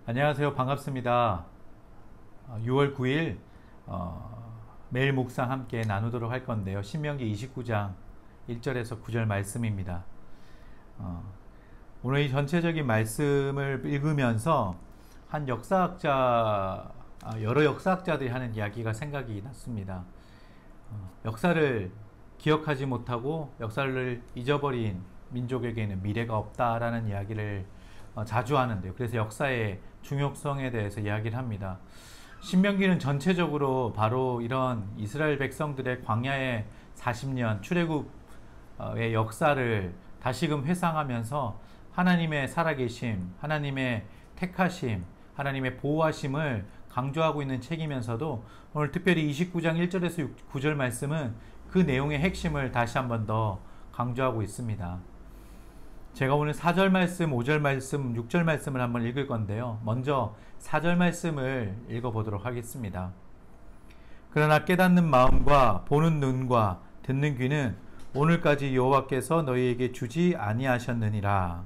안녕하세요. 반갑습니다. 6월 9일 매일 묵상 함께 나누도록 할 건데요. 신명기 29장 1절에서 9절 말씀입니다. 오늘 이 전체적인 말씀을 읽으면서 한 역사학자, 여러 역사학자들이 하는 이야기가 생각이 났습니다. 역사를 기억하지 못하고 역사를 잊어버린 민족에게는 미래가 없다라는 이야기를 자주 하는데요. 그래서 역사의 중요성에 대해서 이야기를 합니다. 신명기는 전체적으로 바로 이런 이스라엘 백성들의 광야의 40년 출애굽의 역사를 다시금 회상하면서 하나님의 살아계심, 하나님의 택하심, 하나님의 보호하심을 강조하고 있는 책이면서도 오늘 특별히 29장 1절에서 9절 말씀은 그 내용의 핵심을 다시 한 번 더 강조하고 있습니다. 제가 오늘 4절 말씀, 5절 말씀, 6절 말씀을 한번 읽을 건데요. 먼저 4절 말씀을 읽어보도록 하겠습니다. 그러나 깨닫는 마음과 보는 눈과 듣는 귀는 오늘까지 여호와께서 너희에게 주지 아니하셨느니라.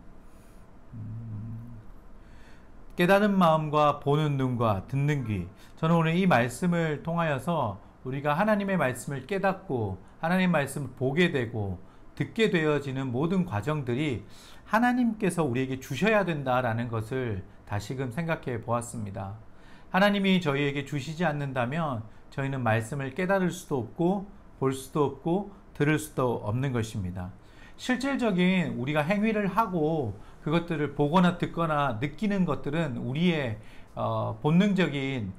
깨닫는 마음과 보는 눈과 듣는 귀. 저는 오늘 이 말씀을 통하여서 우리가 하나님의 말씀을 깨닫고 하나님의 말씀을 보게 되고 듣게 되어지는 모든 과정들이 하나님께서 우리에게 주셔야 된다라는 것을 다시금 생각해 보았습니다. 하나님이 저희에게 주시지 않는다면 저희는 말씀을 깨달을 수도 없고 볼 수도 없고 들을 수도 없는 것입니다. 실질적인 우리가 행위를 하고 그것들을 보거나 듣거나 느끼는 것들은 우리의 본능적인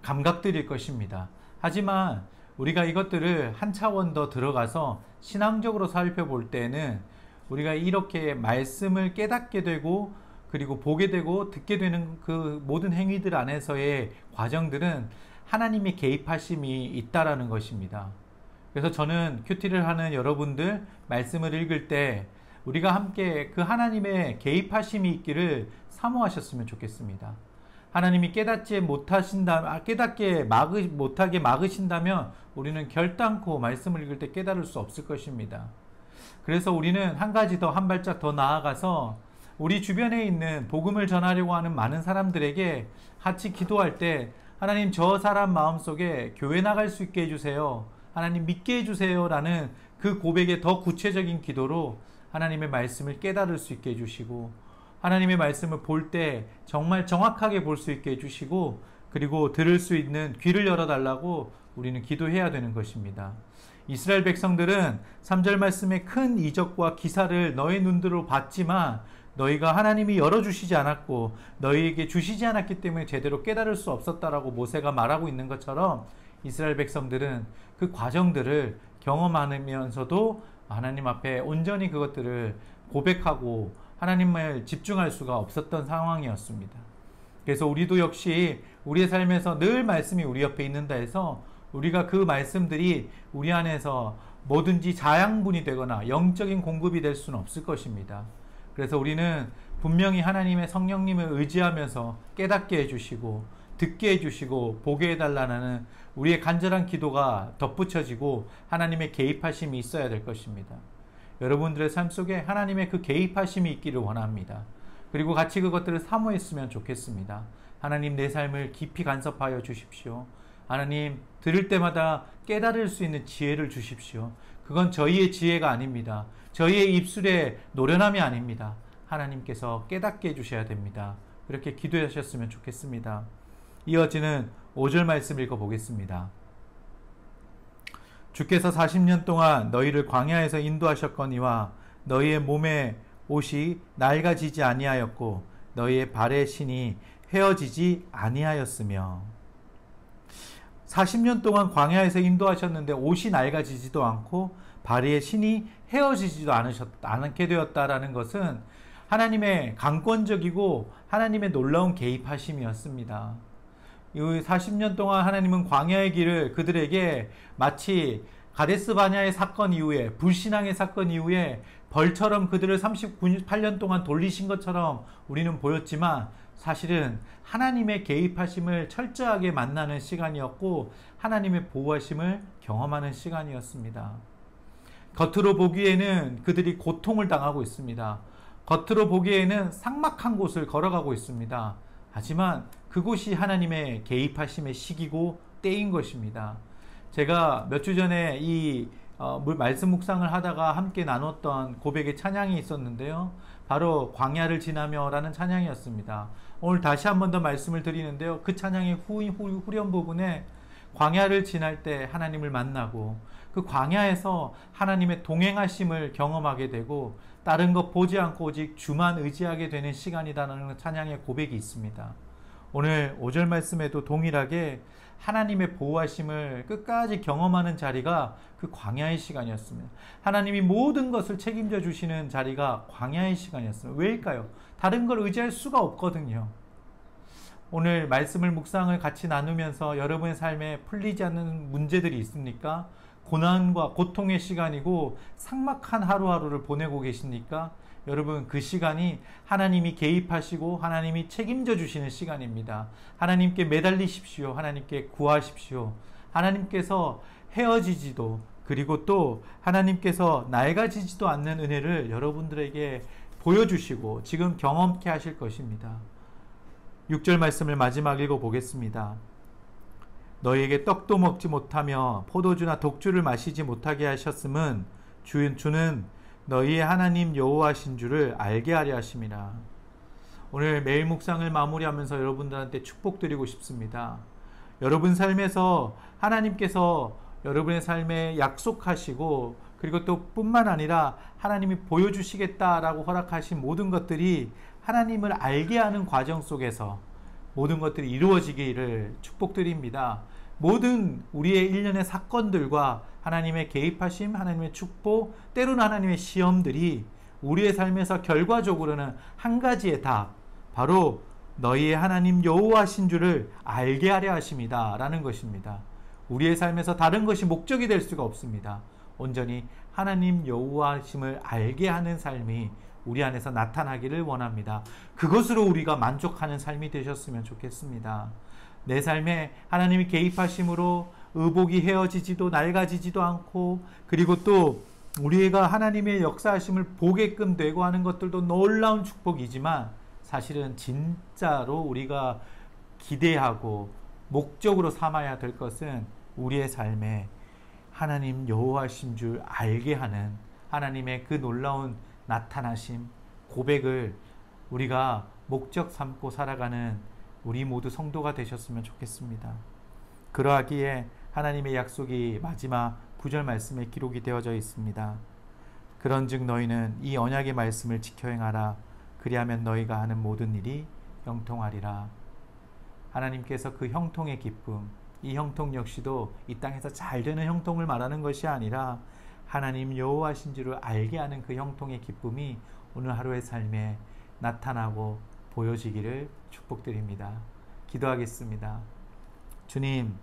감각들일 것입니다. 하지만 우리가 이것들을 한 차원 더 들어가서 신앙적으로 살펴볼 때는 우리가 이렇게 말씀을 깨닫게 되고 그리고 보게 되고 듣게 되는 그 모든 행위들 안에서의 과정들은 하나님의 개입하심이 있다라는 것입니다. 그래서 저는 큐티를 하는 여러분들 말씀을 읽을 때 우리가 함께 그 하나님의 개입하심이 있기를 사모하셨으면 좋겠습니다. 하나님이 깨닫지 못하신다, 깨닫게 못하게 막으신다면 우리는 결단코 말씀을 읽을 때 깨달을 수 없을 것입니다. 그래서 우리는 한 가지 더, 한 발짝 더 나아가서 우리 주변에 있는 복음을 전하려고 하는 많은 사람들에게 같이 기도할 때 하나님 저 사람 마음속에 교회 나갈 수 있게 해주세요. 하나님 믿게 해주세요. 라는 그 고백의 더 구체적인 기도로 하나님의 말씀을 깨달을 수 있게 해주시고 하나님의 말씀을 볼 때 정말 정확하게 볼 수 있게 해주시고 그리고 들을 수 있는 귀를 열어달라고 우리는 기도해야 되는 것입니다. 이스라엘 백성들은 3절 말씀의 큰 이적과 기사를 너희 눈으로 봤지만 너희가 하나님이 열어주시지 않았고 너희에게 주시지 않았기 때문에 제대로 깨달을 수 없었다라고 모세가 말하고 있는 것처럼 이스라엘 백성들은 그 과정들을 경험하면서도 하나님 앞에 온전히 그것들을 고백하고 하나님을 집중할 수가 없었던 상황이었습니다. 그래서 우리도 역시 우리의 삶에서 늘 말씀이 우리 옆에 있는다 해서 우리가 그 말씀들이 우리 안에서 뭐든지 자양분이 되거나 영적인 공급이 될 수는 없을 것입니다. 그래서 우리는 분명히 하나님의 성령님을 의지하면서 깨닫게 해주시고 듣게 해주시고 보게 해달라는 우리의 간절한 기도가 덧붙여지고 하나님의 개입하심이 있어야 될 것입니다. 여러분들의 삶 속에 하나님의 그 개입하심이 있기를 원합니다. 그리고 같이 그것들을 사모했으면 좋겠습니다. 하나님 내 삶을 깊이 간섭하여 주십시오. 하나님 들을 때마다 깨달을 수 있는 지혜를 주십시오. 그건 저희의 지혜가 아닙니다. 저희의 입술의 노련함이 아닙니다. 하나님께서 깨닫게 해주셔야 됩니다. 이렇게 기도하셨으면 좋겠습니다. 이어지는 5절 말씀 읽어보겠습니다. 주께서 40년 동안 너희를 광야에서 인도하셨거니와 너희의 몸의 옷이 낡아지지 아니하였고 너희의 발의 신이 헤어지지 아니하였으며 40년 동안 광야에서 인도하셨는데 옷이 낡아지지도 않고 발의 신이 헤어지지도 않게 되었다라는 것은 하나님의 강권적이고 하나님의 놀라운 개입하심이었습니다. 이 40년 동안 하나님은 광야의 길을 그들에게 마치 가데스 바냐의 사건 이후에 불신앙의 사건 이후에 벌처럼 그들을 38년 동안 돌리신 것처럼 우리는 보였지만 사실은 하나님의 개입하심을 철저하게 만나는 시간이었고 하나님의 보호하심을 경험하는 시간이었습니다. 겉으로 보기에는 그들이 고통을 당하고 있습니다. 겉으로 보기에는 삭막한 곳을 걸어가고 있습니다. 하지만 그곳이 하나님의 개입하심의 시기고 때인 것입니다. 제가 몇 주 전에 이 말씀 묵상을 하다가 함께 나눴던 고백의 찬양이 있었는데요. 바로 광야를 지나며 라는 찬양이었습니다. 오늘 다시 한 번 더 말씀을 드리는데요. 그 찬양의 후렴 부분에 광야를 지날 때 하나님을 만나고 그 광야에서 하나님의 동행하심을 경험하게 되고 다른 것 보지 않고 오직 주만 의지하게 되는 시간이다라는 찬양의 고백이 있습니다. 오늘 5절 말씀에도 동일하게 하나님의 보호하심을 끝까지 경험하는 자리가 그 광야의 시간이었습니다. 하나님이 모든 것을 책임져 주시는 자리가 광야의 시간이었습니다. 왜일까요? 다른 걸 의지할 수가 없거든요. 오늘 말씀을 묵상을 같이 나누면서 여러분의 삶에 풀리지 않는 문제들이 있습니까? 고난과 고통의 시간이고 삭막한 하루하루를 보내고 계십니까? 여러분, 그 시간이 하나님이 개입하시고 하나님이 책임져 주시는 시간입니다. 하나님께 매달리십시오. 하나님께 구하십시오. 하나님께서 헤어지지도 그리고 또 하나님께서 낡아지지도 않는 은혜를 여러분들에게 보여주시고 지금 경험케 하실 것입니다. 6절 말씀을 마지막 읽어보겠습니다. 너희에게 떡도 먹지 못하며 포도주나 독주를 마시지 못하게 하셨음은 주는 너희의 하나님 여호와신 줄을 알게 하려 하심이라. 오늘 매일 묵상을 마무리하면서 여러분들한테 축복드리고 싶습니다. 여러분 삶에서 하나님께서 여러분의 삶에 약속하시고 그리고 또 뿐만 아니라 하나님이 보여주시겠다라고 허락하신 모든 것들이 하나님을 알게 하는 과정 속에서 모든 것들이 이루어지기를 축복드립니다. 모든 우리의 일련의 사건들과 하나님의 개입하심, 하나님의 축복, 때로는 하나님의 시험들이 우리의 삶에서 결과적으로는 한 가지의 답, 바로 너희의 하나님 여호와신 줄을 알게 하려 하심이다 라는 것입니다. 우리의 삶에서 다른 것이 목적이 될 수가 없습니다. 온전히 하나님 여호와심을 알게 하는 삶이 우리 안에서 나타나기를 원합니다. 그것으로 우리가 만족하는 삶이 되셨으면 좋겠습니다. 내 삶에 하나님이 개입하심으로 의복이 헤어지지도 낡아지지도 않고 그리고 또 우리가 하나님의 역사하심을 보게끔 되고 하는 것들도 놀라운 축복이지만 사실은 진짜로 우리가 기대하고 목적으로 삼아야 될 것은 우리의 삶에 하나님 여호와신 줄 알게 하는 하나님의 그 놀라운 나타나심, 고백을 우리가 목적 삼고 살아가는 우리 모두 성도가 되셨으면 좋겠습니다. 그러하기에 하나님의 약속이 마지막 9절 말씀에 기록이 되어져 있습니다. 그런즉 너희는 이 언약의 말씀을 지켜 행하라. 그리하면 너희가 하는 모든 일이 형통하리라. 하나님께서 그 형통의 기쁨, 이 형통 역시도 이 땅에서 잘 되는 형통을 말하는 것이 아니라 하나님 여호와신 줄을 알게 하는 그 형통의 기쁨이 오늘 하루의 삶에 나타나고 보여지기를 축복드립니다. 기도하겠습니다. 주님,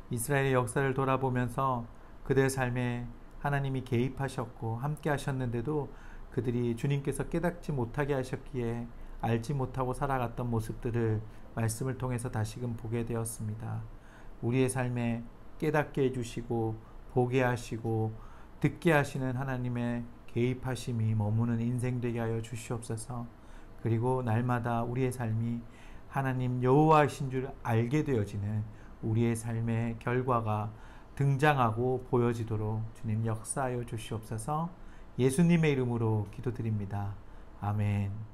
이스라엘의 역사를 돌아보면서 그들 삶에 하나님이 개입하셨고 함께 하셨는데도 그들이 주님께서 깨닫지 못하게 하셨기에 알지 못하고 살아갔던 모습들을 말씀을 통해서 다시금 보게 되었습니다. 우리의 삶에 깨닫게 해주시고 보게 하시고 듣게 하시는 하나님의 개입하심이 머무는 인생 되게 하여 주시옵소서. 그리고 날마다 우리의 삶이 하나님 여호와이신 줄 알게 되어지는 우리의 삶의 결과가 등장하고 보여지도록 주님 역사하여 주시옵소서. 예수님의 이름으로 기도드립니다. 아멘.